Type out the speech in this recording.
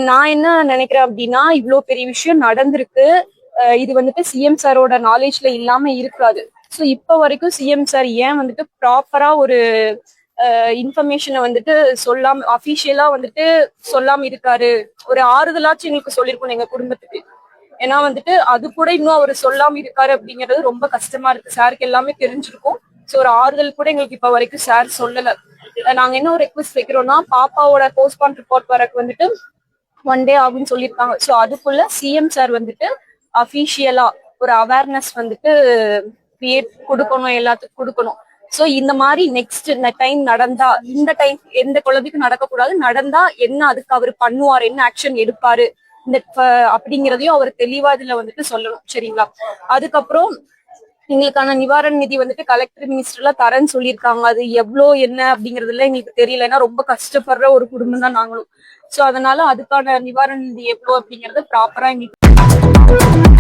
நான் என்ன நினைக்கிறேன் அப்படின்னா, இவ்வளோ பெரிய விஷயம் நடந்திருக்கு. இது வந்துட்டு சிஎம் சாரோட நாலேஜ்ல இல்லாம இருக்காது. ஸோ இப்ப வரைக்கும் சிஎம் சார் ஏன் வந்துட்டு ப்ராப்பரா ஒரு இன்ஃபர்மேஷனை வந்துட்டு சொல்லாம அபிஷியலா வந்துட்டு சொல்லாம இருக்காரு. ஒரு ஆறுதலாச்சும் எங்களுக்கு சொல்லியிருக்கணும் எங்க குடும்பத்துக்கு. ஏன்னா வந்துட்டு அது கூட இன்னும் அவர் சொல்லாம இருக்காரு அப்படிங்கிறது ரொம்ப கஷ்டமா இருக்கு. சாருக்கு எல்லாமே தெரிஞ்சிருக்கும். ஸோ ஒரு ஆறுதல் கூட எங்களுக்கு இப்ப வரைக்கும் சார் சொல்லல. நாங்க என்ன ஒரு ரெக்வஸ்ட் வைக்கிறோம்னா, பாப்பாவோட போஸ்ட்மார்டம் ரிப்போர்ட் வரக்கு வந்துட்டு 1 டே ஆகும்னு சொல்லியிருக்காங்க. ஸோ அதுக்குள்ள சிஎம் சார் வந்துட்டு அபிஷியலா ஒரு அவேர்னஸ் வந்துட்டு கிரியேட் கொடுக்கணும், எல்லாத்துக்கும் கொடுக்கணும். ஸோ இந்த மாதிரி நெக்ஸ்ட் டைம் நடந்தா, இந்த டைம் எந்த குழந்தைக்கும் நடக்கக்கூடாது, நடந்தா என்ன அதுக்கு அவர் பண்ணுவார், என்ன ஆக்ஷன் எடுப்பாரு இந்த அப்படிங்கிறதையும் அவர் தெளிவா இதுல வந்துட்டு சொல்லணும். சரிங்களா? அதுக்கப்புறம் எங்களுக்கான நிவாரண நிதி வந்துட்டு கலெக்டர் மினிஸ்டர்ல தரேன்னு சொல்லியிருக்காங்க. அது எவ்வளோ என்ன அப்படிங்கறதுல எங்களுக்கு தெரியல. ஏன்னா ரொம்ப கஷ்டப்படுற ஒரு குடும்பம் தான் நாங்களும். சோ அதனால அதுக்கான நிவாரண நிதி எவ்வளோ அப்படிங்கறது ப்ராப்பரா எங்களுக்கு